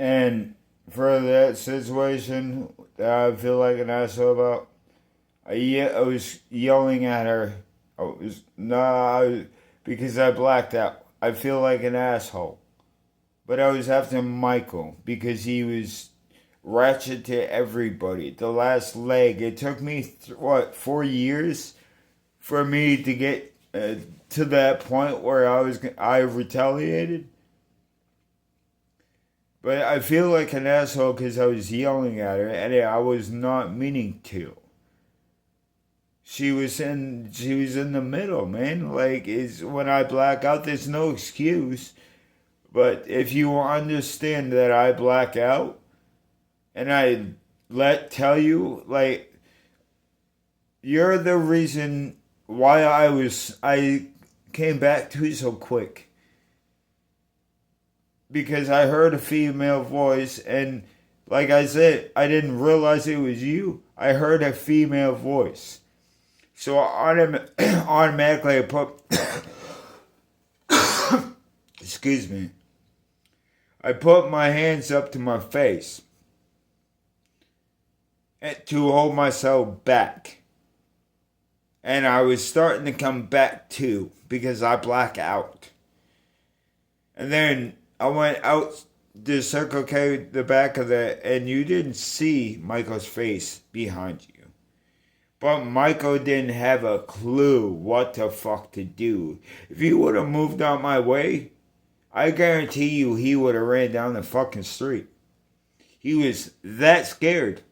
And for that situation that I feel like an asshole about, I was yelling at her. Because I blacked out. I feel like an asshole. But I was after Michael because he was ratchet to everybody. The last leg. It took me, 4 years for me to get to that point where I retaliated. But I feel like an asshole because I was yelling at her and I was not meaning to. She was in the middle, man. Like, is when I black out, there's no excuse. But if you understand that I black out, and tell you, like, you're the reason why I came back to you so quick. Because I heard a female voice, and like I said, I didn't realize it was you. I heard a female voice. So automatically I put, excuse me, I put my hands up to my face to hold myself back. And I was starting to come back to because I black out. And then I went out the Circle K, the back of and you didn't see Michael's face behind you. But Michael didn't have a clue what the fuck to do. If he would have moved out my way, I guarantee you he would have ran down the fucking street. He was that scared.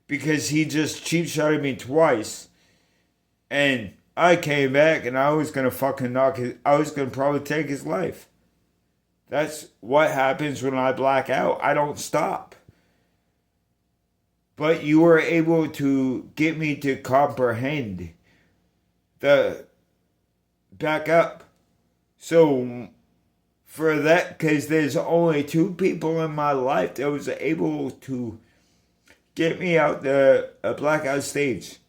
Because he just cheap shotted me twice. And I came back and I was gonna fucking I was gonna probably take his life. That's what happens when I black out. I don't stop. But you were able to get me to comprehend the back up. So for that, because there's only two people in my life that was able to get me out the blackout stage.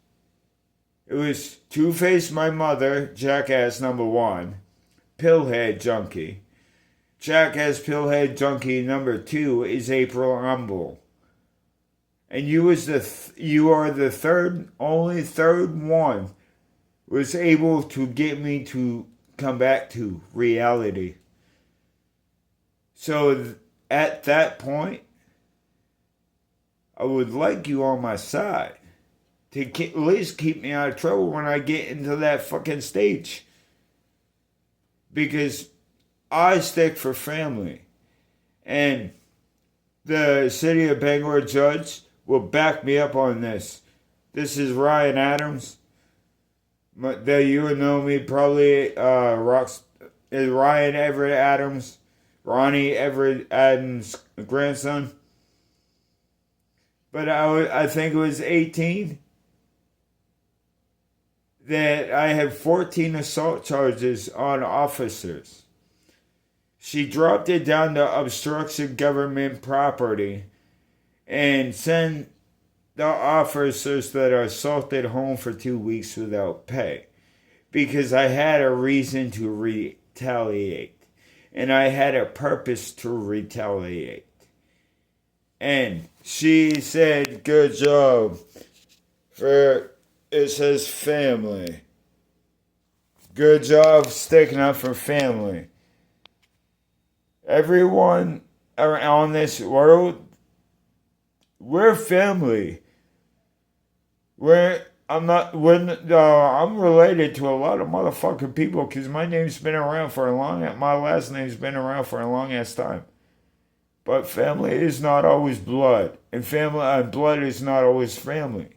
It was Two-Face, my mother, jackass number one, pillhead junkie. Jackass pillhead junkie number two is April Humble. And you are the only third one was able to get me to come back to reality. So at that point, I would like you on my side to at least keep me out of trouble when I get into that fucking stage. Because I stick for family. And the city of Bangor judge will back me up on this. This is Ryan Adams. That you would know me probably, is Ryan Everett Adams, Ronnie Everett Adams' grandson. But I think it was 18 that I had 14 assault charges on officers. She dropped it down to obstruction government property and sent the officers that assaulted home for 2 weeks without pay because I had a reason to retaliate and I had a purpose to retaliate. And she said, good job it says family. Good job sticking up for family. Everyone around this world, we're family. I'm related to a lot of motherfucking people because my name's been around for my last name's been around for a long ass time. But family is not always blood, and blood is not always family.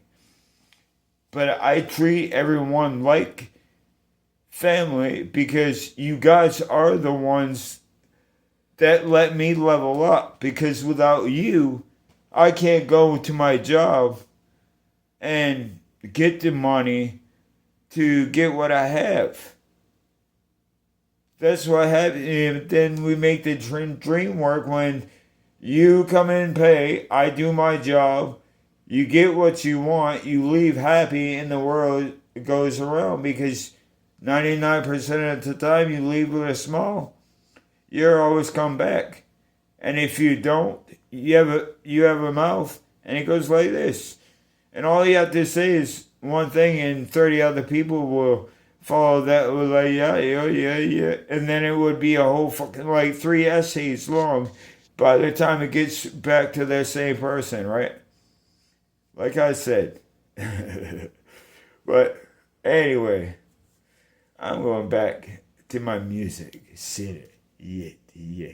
But I treat everyone like family because you guys are the ones that let me level up. Because without you, I can't go to my job and get the money to get what I have. That's what happens. And then we make the dream work when you come in and pay, I do my job, you get what you want, you leave happy, and the world goes around because 99% of the time you leave with a smile, you're always come back. And if you don't, you have a mouth, and it goes like this. And all you have to say is one thing, and 30 other people will follow that with like, yeah, yeah, yeah, yeah. And then it would be a whole fucking, like, 3 essays long by the time it gets back to that same person, right? Like I said. But anyway, I'm going back to my music. Sit it. Yeah, yeah.